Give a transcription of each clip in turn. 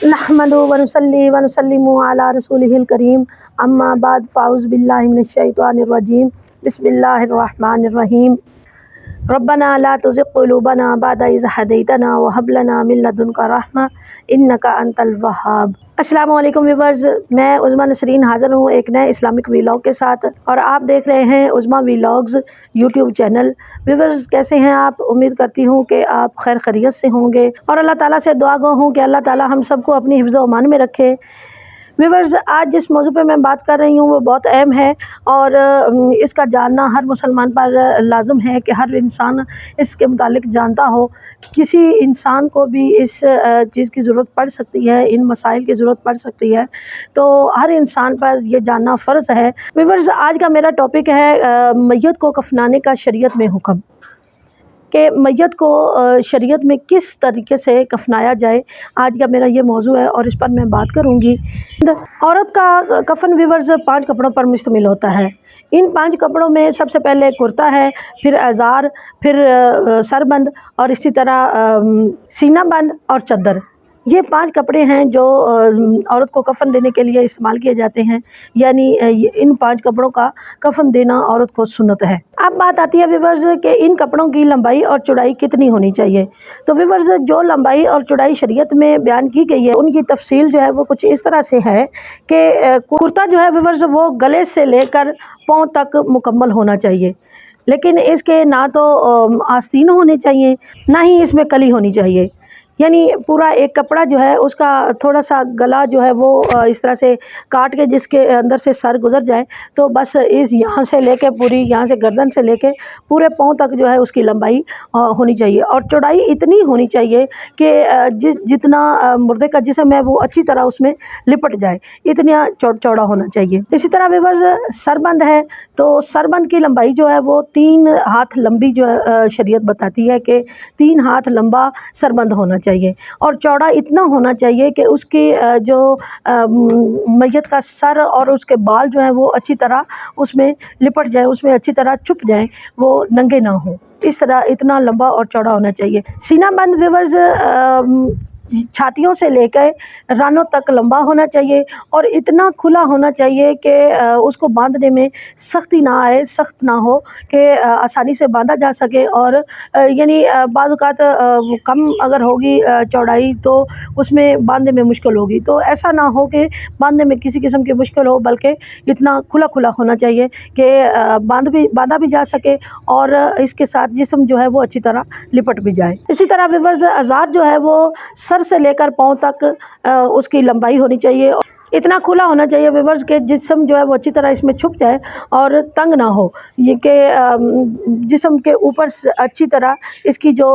नहमदु व नुसल्ली व नुसल्लिमु अला रसूलिहिल करीम अम्मा बाद फ़ाउज़ बिल्लाहि मिनश शैतानिर रजीम बिस्मिल्लाहिर रहमानिर रहीम रब्बना ला तुज़िग़ क़ुलूबना बअद इज़ हदैतना व हब लना मिन लदुनका रहमा इन्नका अंतल वहाब। अस्सलामु अलैकुम व्यूअर्स, मैं उज़्मा नसरीन हाज़िर हूँ एक नए इस्लामिक व्लॉग के साथ और आप देख रहे हैं उज़्मा व्लॉग्स यूट्यूब चैनल। व्यूअर्स, कैसे हैं आप? उम्मीद करती हूँ कि आप खैर खैरियत से होंगे और अल्लाह ताला से दुआ गो हूँ कि अल्लाह ताला हम सबको अपनी हिफ्ज़ व अमान में रखे। व्यूअर्स, आज जिस मौजू पे मैं बात कर रही हूँ वो बहुत अहम है और इसका जानना हर मुसलमान पर लाज़िम है कि हर इंसान इसके मुतालिक जानता हो। किसी इंसान को भी इस चीज़ की ज़रूरत पड़ सकती है, इन मसाइल की ज़रूरत पड़ सकती है, तो हर इंसान पर यह जानना फ़र्ज़ है। व्यूअर्स, आज का मेरा टॉपिक है मैयत को कफनाने का शरीयत में हुक्म, कि मैयत को शरीयत में किस तरीके से कफनाया जाए। आज का मेरा ये मौजू है और इस पर मैं बात करूँगी। औरत का कफन व्यूअर्स 5 कपड़ों पर मुश्तमिल होता है। इन 5 कपड़ों में सबसे पहले कुर्ता है, फिर अज़ार, फिर सरबंद और इसी तरह सीना बंद और चद्दर। ये 5 कपड़े हैं जो औरत को कफ़न देने के लिए इस्तेमाल किए जाते हैं, यानी इन 5 कपड़ों का कफ़न देना औरत को सुन्नत है। अब बात आती है व्यूअर्स कि इन कपड़ों की लंबाई और चौड़ाई कितनी होनी चाहिए। तो व्यूअर्स, जो लंबाई और चौड़ाई शरीयत में बयान की गई है उनकी तफसील जो है वो कुछ इस तरह से है कि कुर्ता जो है व्यूअर्स वो गले से लेकर पाँव तक मुकम्मल होना चाहिए, लेकिन इसके ना तो आस्तीन होने चाहिए, ना ही इसमें कली होनी चाहिए। यानी पूरा एक कपड़ा जो है उसका थोड़ा सा गला जो है वो इस तरह से काट के जिसके अंदर से सर गुज़र जाए, तो बस इस यहाँ से लेके पूरी यहाँ से गर्दन से लेके पूरे पाँव तक जो है उसकी लंबाई होनी चाहिए और चौड़ाई इतनी होनी चाहिए कि जितना मुर्दे का जिस्म है वो अच्छी तरह उसमें लिपट जाए, इतना चौड़ा होना चाहिए। इसी तरह व्यूअर्स, सरबंद है तो सरबंद की लंबाई जो है वो 3 हाथ लंबी जो है शरीयत बताती है कि 3 हाथ लंबा सरबंद होना चाहिए और चौड़ा इतना होना चाहिए कि उसकी जो मैयत का सर और उसके बाल जो हैं वो अच्छी तरह उसमें लिपट जाए, उसमें अच्छी तरह छुप जाए, वो नंगे ना हो। इस तरह इतना लंबा और चौड़ा होना चाहिए। सीना बंद व्यूअर्स छातियों से लेकर रानों तक लंबा होना चाहिए और इतना खुला होना चाहिए कि उसको बांधने में सख्ती ना आए, सख्त ना हो, कि आसानी से बांधा जा सके। और यानी बाज़ औक़ात कम अगर होगी चौड़ाई तो उसमें बांधने में मुश्किल होगी, तो ऐसा ना हो कि बांधने में किसी किस्म की मुश्किल हो, बल्कि इतना खुला खुला होना चाहिए कि बांधा भी जा सके और इसके साथ जिस्म जो है वो अच्छी तरह लिपट भी जाए। इसी तरह व्यूअर्स, अज़ार जो है वो सर से लेकर पाँव तक उसकी लंबाई होनी चाहिए, इतना खुला होना चाहिए व्यूअर्स के जिस्म जो है वो अच्छी तरह इसमें छुप जाए और तंग ना हो, ये कि जिस्म के ऊपर अच्छी तरह इसकी जो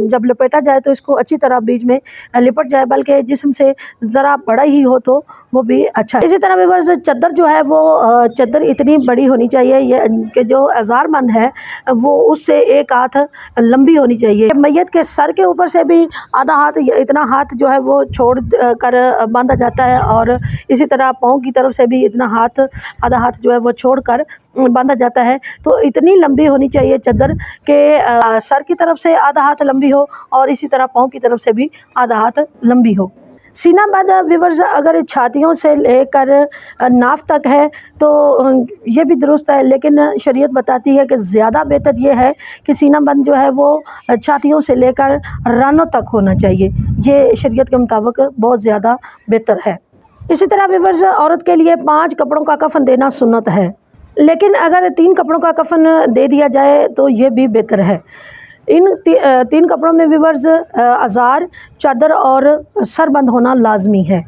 जब लपेटा जाए तो इसको अच्छी तरह बीच में लिपट जाए, बल्कि जिस्म से ज़रा बड़ा ही हो तो वो भी अच्छा है। इसी तरह व्यूअर्स, चद्दर जो है वो चद्दर इतनी बड़ी होनी चाहिए ये कि जो अज़ारबंद है वो उससे 1 हाथ लंबी होनी चाहिए। मैयत के सर के ऊपर से भी आधा हाथ, इतना हाथ जो है वो छोड़ कर बांधा जाता है और इसी तरह पाँव की तरफ से भी इतना हाथ, आधा हाथ जो है वो छोड़कर बांधा जाता है। तो इतनी लंबी होनी चाहिए चद्दर के सर की तरफ से आधा हाथ लंबी हो और इसी तरह पाँव की तरफ से भी आधा हाथ लंबी हो। सीना बंद व्यूअर्स अगर छातियों से लेकर नाफ तक है तो ये भी दुरुस्त है, लेकिन शरीयत बताती है कि ज़्यादा बेहतर ये है कि सीना बंद जो है वो छातियों से लेकर रानों तक होना चाहिए। ये शरीयत के मुताबिक बहुत ज़्यादा बेहतर है। इसी तरह व्यूअर्स, औरत के लिए 5 कपड़ों का कफ़न देना सुन्नत है, लेकिन अगर 3 कपड़ों का कफ़न दे दिया जाए तो ये भी बेहतर है। इन 3 कपड़ों में व्यूअर्स अज़ार, चादर और सरबंद होना लाजमी है,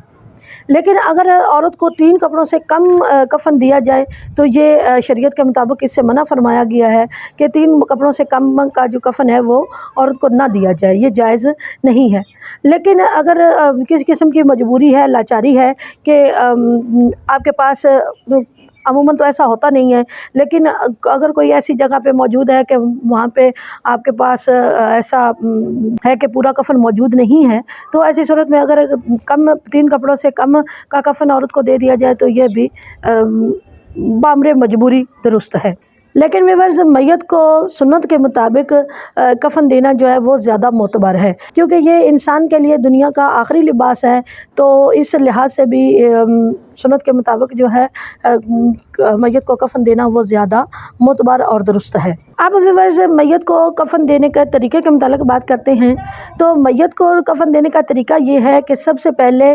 लेकिन अगर औरत को 3 कपड़ों से कम कफ़न दिया जाए तो ये शरीयत के मुताबिक इससे मना फरमाया गया है कि 3 कपड़ों से कम का जो कफ़न है वो औरत को ना दिया जाए, ये जायज़ नहीं है। लेकिन अगर किसी किस्म की मजबूरी है, लाचारी है कि आपके पास अमूमन तो ऐसा होता नहीं है, लेकिन अगर कोई ऐसी जगह पे मौजूद है कि वहाँ पे आपके पास ऐसा है कि पूरा कफ़न मौजूद नहीं है, तो ऐसी सूरत में अगर 3 कपड़ों से कम का कफ़न औरत को दे दिया जाए तो ये भी बामरे मजबूरी दुरुस्त है। लेकिन व्यूअर्स मैयत को सुन्नत के मुताबिक कफ़न देना जो है वो ज़्यादा मोतबर है, क्योंकि ये इंसान के लिए दुनिया का आखिरी लिबास है। तो इस लिहाज से भी सुन्नत के मुताबिक जो है मैयत को कफ़न देना वो ज़्यादा मोतबर और दुरुस्त है। अब व्यूअर्स मैयत को कफ़न देने के तरीके के मुताबिक बात करते हैं। तो मैयत को कफ़न देने का तरीका ये है कि सबसे पहले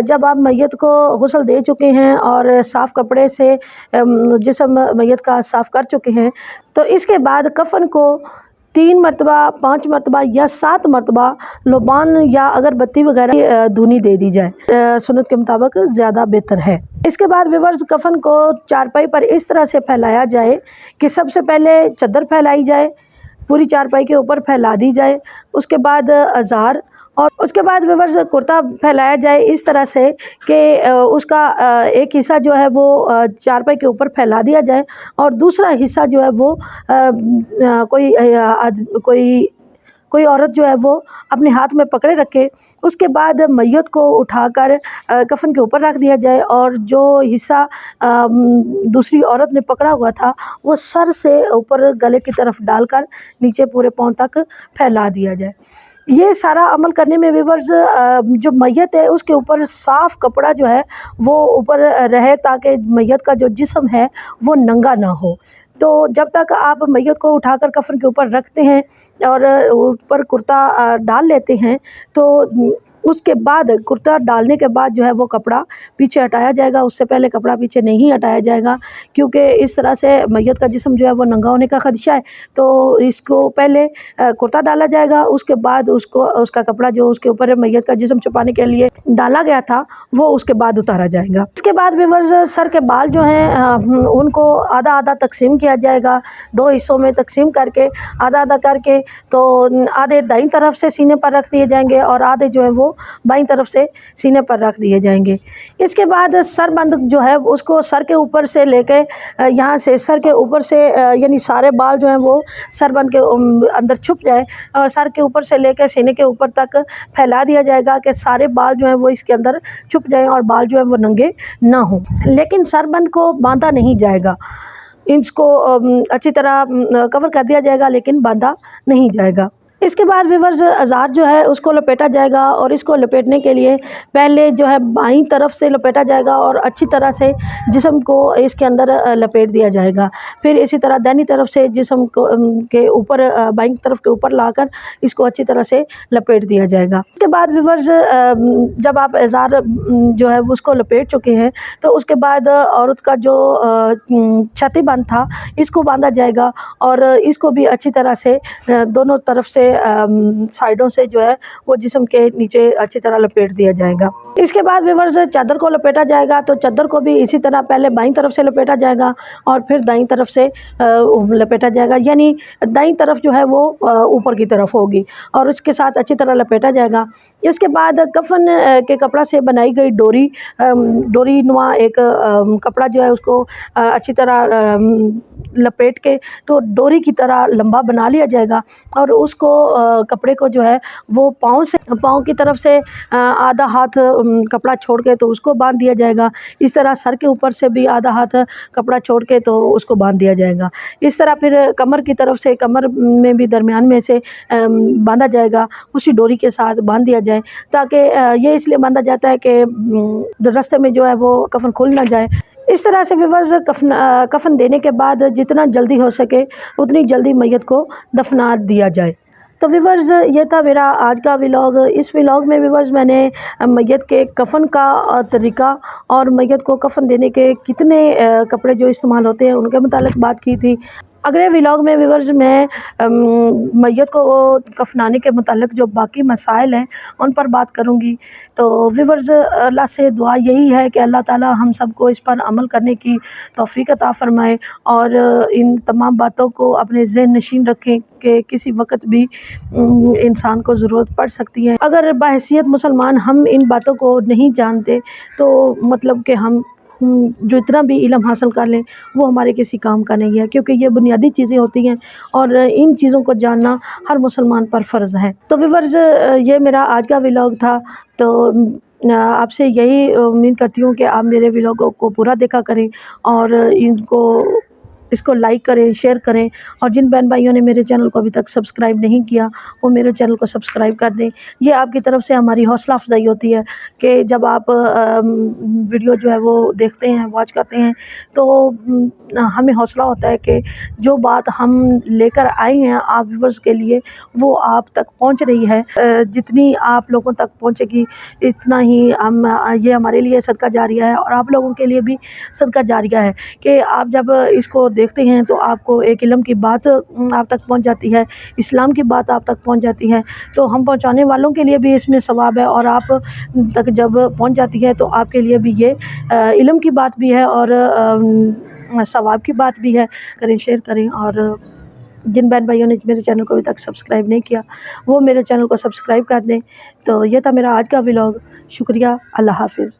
जब आप मैयत को गुस्ल दे चुके हैं और साफ़ कपड़े से जिस्म मैयत का साफ़ कर चुके हैं, तो इसके बाद कफ़न को 3 मरतबा, 5 मरतबा या 7 मरतबा लुबान या अगरबत्ती वगैरह धुनी दे दी जाए, सुन्नत के मुताबिक ज़्यादा बेहतर है। इसके बाद व्यूअर्स कफ़न को चारपाई पर इस तरह से फैलाया जाए कि सबसे पहले चादर फैलाई जाए, पूरी चारपाई के ऊपर फैला दी जाए, उसके बाद अज़ार और उसके बाद व्यूअर्स कुर्ता फैलाया जाए इस तरह से कि उसका एक हिस्सा जो है वो चारपाई के ऊपर फैला दिया जाए और दूसरा हिस्सा जो है वो कोई औरत जो है वो अपने हाथ में पकड़े रखे। उसके बाद मैयत को उठाकर कफ़न के ऊपर रख दिया जाए और जो हिस्सा दूसरी औरत ने पकड़ा हुआ था वो सर से ऊपर गले की तरफ डालकर नीचे पूरे पाँव तक फैला दिया जाए। ये सारा अमल करने में व्यूअर्स जो मैयत है उसके ऊपर साफ़ कपड़ा जो है वो ऊपर रहे, ताकि मैयत का जो जिस्म है वो नंगा ना हो। तो जब तक आप मैयत को उठाकर कफ़न के ऊपर रखते हैं और ऊपर कुर्ता डाल लेते हैं, तो उसके बाद कुर्ता डालने के बाद जो है वो कपड़ा पीछे हटाया जाएगा। उससे पहले कपड़ा पीछे नहीं हटाया जाएगा, क्योंकि इस तरह से मैयत का जिस्म जो है वो नंगा होने का ख़दशा है। तो इसको पहले कुर्ता डाला जाएगा, उसके बाद उसका कपड़ा जो उसके ऊपर मैयत का जिस्म छुपाने के लिए डाला गया था वो उसके बाद उतारा जाएगा। इसके बाद व्यूअर्स सर के बाल जो हैं उनको आधा आधा तकसीम किया जाएगा, 2 हिस्सों में तकसीम करके आधा आधा करके, तो आधे दाईं तरफ से सीने पर रख दिए जाएंगे और आधे जो है वो बाईं तरफ से सीने पर रख दिए जाएंगे। इसके बाद सरबंद जो है उसको सर के ऊपर से लेके यहाँ से सर के ऊपर से यानी सारे बाल जो हैं वो सरबंद के अंदर छुप जाए और सर के ऊपर से लेकर सीने के ऊपर तक फैला दिया जाएगा कि सारे बाल जो हैं वो इसके अंदर छुप जाएं और बाल जो है वो नंगे ना हों। लेकिन सरबंद को बांधा नहीं जाएगा, इसको अच्छी तरह कवर कर दिया जाएगा लेकिन बांधा नहीं जाएगा। इसके बाद व्यूअर्स अज़ार जो है उसको लपेटा जाएगा और इसको लपेटने के लिए पहले जो है बाईं तरफ से लपेटा जाएगा और अच्छी तरह से जिस्म को इसके अंदर लपेट दिया जाएगा। फिर इसी तरह दाहिनी तरफ से जिस्म को के ऊपर बाईं तरफ के ऊपर लाकर इसको अच्छी तरह से लपेट दिया जाएगा। इसके बाद व्यूअर्स जब आप अज़ार जो है उसको लपेट चुके हैं तो उसके बाद औरत का जो छाती बंद था इसको बांधा जाएगा और इसको भी अच्छी तरह से दोनों तरफ से साइडों से जो है वो जिस्म के नीचे अच्छी तरह लपेट दिया जाएगा। इसके बाद व्यूअर्स चादर को लपेटा जाएगा, तो चादर को भी इसी तरह पहले बाईं तरफ से लपेटा जाएगा और फिर दाईं तरफ से लपेटा जाएगा, यानी दाईं तरफ जो है वो ऊपर की तरफ होगी और उसके साथ अच्छी तरह लपेटा जाएगा। इसके बाद कफन के कपड़ा से बनाई गई डोरी नुमा एक कपड़ा जो है उसको अच्छी तरह लपेट के तो डोरी की तरह लंबा बना लिया जाएगा और उसको कपड़े को जो है वो पाँव की तरफ से आधा हाथ कपड़ा छोड़ के तो उसको बांध दिया जाएगा। इस तरह सर के ऊपर से भी आधा हाथ कपड़ा छोड़ के तो उसको बांध दिया जाएगा। इस तरह फिर कमर की तरफ से, कमर में भी दरमियान में से बांधा जाएगा, उसी डोरी के साथ बांध दिया जाए, ताकि ये इसलिए बांधा जाता है कि रास्ते में जो है वो कफन खुल ना जाए। इस तरह से व्यूअर्स कफन देने के बाद जितना जल्दी हो सके उतनी जल्दी मैयत को दफना दिया जाए। तो व्यूअर्स ये था मेरा आज का व्लॉग। इस व्लॉग में व्यूअर्स मैंने मैयत के कफ़न का तरीका और मैयत को कफ़न देने के कितने कपड़े जो इस्तेमाल होते हैं उनके मुतालिक बात की थी। अगले व्लॉग में व्यूअर्स मैं मैयत को कफनाने के मुतालिक जो बाकी मसाइल हैं उन पर बात करूँगी। तो व्यूअर्स अल्लाह से दुआ यही है कि अल्लाह ताला हम सबको इस पर अमल करने की तौफीक अता फ़रमाए और इन तमाम बातों को अपने ज़हन नशीन रखें कि किसी वक्त भी इंसान को ज़रूरत पड़ सकती है। अगर बहैसियत मुसलमान हम इन बातों को नहीं जानते तो मतलब कि हम जो इतना भी इल्म हासिल कर लें वो हमारे किसी काम का नहीं है, क्योंकि ये बुनियादी चीज़ें होती हैं और इन चीज़ों को जानना हर मुसलमान पर फ़र्ज़ है। तो व्यूअर्स ये मेरा आज का व्लॉग था। तो आपसे यही उम्मीद करती हूँ कि आप मेरे व्लॉगों को पूरा देखा करें और इनको इसको लाइक करें, शेयर करें, और जिन बहन भाइयों ने मेरे चैनल को अभी तक सब्सक्राइब नहीं किया वो मेरे चैनल को सब्सक्राइब कर दें। ये आपकी तरफ से हमारी हौसला अफजाई होती है कि जब आप वीडियो जो है वो देखते हैं, वॉच करते हैं, तो हमें हौसला होता है कि जो बात हम लेकर आए हैं आप व्यूवर्स के लिए वो आप तक पहुंच रही है। जितनी आप लोगों तक पहुंचेगी इतना ही हम ये हमारे लिए सदका जारिया है और आप लोगों के लिए भी सदका जारिया है कि आप जब इसको देखते हैं तो आपको एक इल्म की बात आप तक पहुंच जाती है, इस्लाम की बात आप तक पहुंच जाती है, तो हम पहुंचाने वालों के लिए भी इसमें सवाब है और आप तक जब पहुंच जाती है तो आपके लिए भी ये इल्म की बात भी है और सवाब की बात भी है। करें, शेयर करें, और जिन बहन भाइयों ने मेरे चैनल को अभी तक सब्सक्राइब नहीं किया वो मेरे चैनल को सब्सक्राइब कर दें। तो ये था मेरा आज का व्लॉग। शुक्रिया, अल्लाह हाफ़िज़।